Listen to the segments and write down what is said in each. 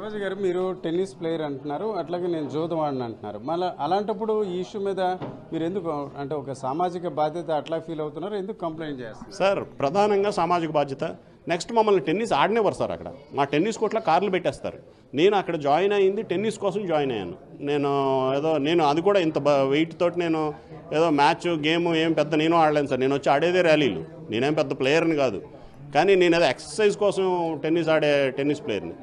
శివాజీ గారు మీరు tennis player అంటున్నారు, అట్లాగే నేను జూదం ఆడను అంటున్నారు. మళ్ళీ అలాంటప్పుడు ఈ ఇష్యూ మీద మీరు ఎందుకు అంటే ఒక సామాజిక బాధ్యత అట్లా ఫీల్ అవుతున్నారు, ఎందుకు కంప్లైంట్ చేస్తారు? సార్ ప్రధానంగా సామాజిక బాధ్యత. నెక్స్ట్ మమ్మల్ని టెన్నిస్ ఆడనివ్వరు సార్. అక్కడ మా టెన్నిస్ కోర్ట్లో కార్లు పెట్టేస్తారు. నేను అక్కడ జాయిన్ అయ్యింది టెన్నిస్ కోసం జాయిన్ అయ్యాను. నేను అది కూడా ఇంత వెయిట్ తోటి నేను ఏదో మ్యాచ్ గేమ్ ఏం పెద్ద నేను ఆడలేను సార్. నేను వచ్చి ఆడేదే ర్యాలీలు. నేనేం పెద్ద ప్లేయర్ని కాదు, కానీ నేను ఏదో ఎక్సర్సైజ్ కోసం టెన్నిస్ ప్లేయర్ని.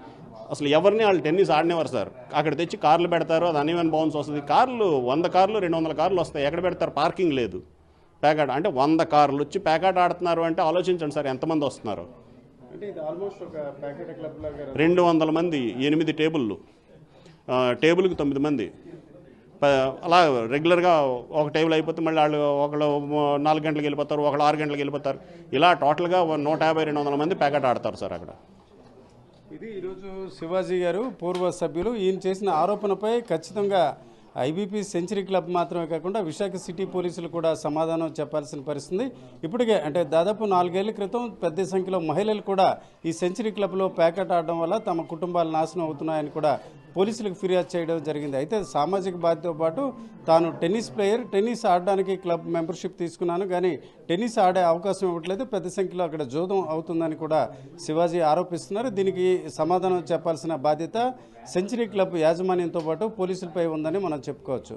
అసలు ఎవరిని వాళ్ళు టెన్నిస్ ఆడినేవారు సార్. అక్కడ తెచ్చి కార్లు పెడతారు, అది అన్ఈవెన్ బౌన్స్ వస్తుంది. కార్లు 100 కార్లు 200 కార్లు వస్తాయి. ఎక్కడ పెడతారు? పార్కింగ్ లేదు. ప్యాకాట్ అంటే 100 కార్లు వచ్చి ప్యాకాట్ ఆడుతున్నారు అంటే ఆలోచించండి సార్ ఎంతమంది వస్తున్నారు. అంటే ఇది ఆల్మోస్ట్ ఒక ప్యాకెట్ క్లబ్ లాగా 200 మంది, 8 టేబుళ్ళు, టేబుల్కి 9 మంది. అలా రెగ్యులర్గా ఒక టేబుల్ అయిపోతే మళ్ళీ వాళ్ళు ఒకళ్ళు 4 గంటలకు వెళ్ళిపోతారు, ఒకళ్ళు 6 గంటలకు వెళ్ళిపోతారు. ఇలా టోటల్గా 150-200 మంది ప్యాకెట్ ఆడతారు సార్ అక్కడ. ఇది ఈరోజు శివాజీ గారు పూర్వ సభ్యులు ఈయన చేసిన ఆరోపణపై ఖచ్చితంగా ఐబీపీ సెంచరీ క్లబ్ మాత్రమే కాకుండా విశాఖ సిటీ పోలీసులు కూడా సమాధానం చెప్పాల్సిన పరిస్థితి. ఇప్పటికే అంటే దాదాపు 4 ఏళ్ల క్రితం పెద్ద సంఖ్యలో మహిళలు కూడా ఈ సెంచరీ క్లబ్లో ప్యాకెట్ ఆడడం వల్ల తమ కుటుంబాలు నాశనం అవుతున్నాయని కూడా పోలీసులకు ఫిర్యాదు చేయడం జరిగింది. అయితే సామాజిక బాధ్యతతో పాటు తాను టెన్నిస్ ప్లేయర్, టెన్నిస్ ఆడడానికి క్లబ్ మెంబర్షిప్ తీసుకున్నాను, కానీ టెన్నిస్ ఆడే అవకాశం ఇవ్వట్లేదు, పెద్ద సంఖ్యలో అక్కడ జూదం అవుతుందని కూడా శివాజీ ఆరోపిస్తున్నారు. దీనికి సమాధానం చెప్పాల్సిన బాధ్యత సెంచరీ క్లబ్ యాజమాన్యంతో పాటు పోలీసులపై ఉందని మనం చెప్పుకోవచ్చు.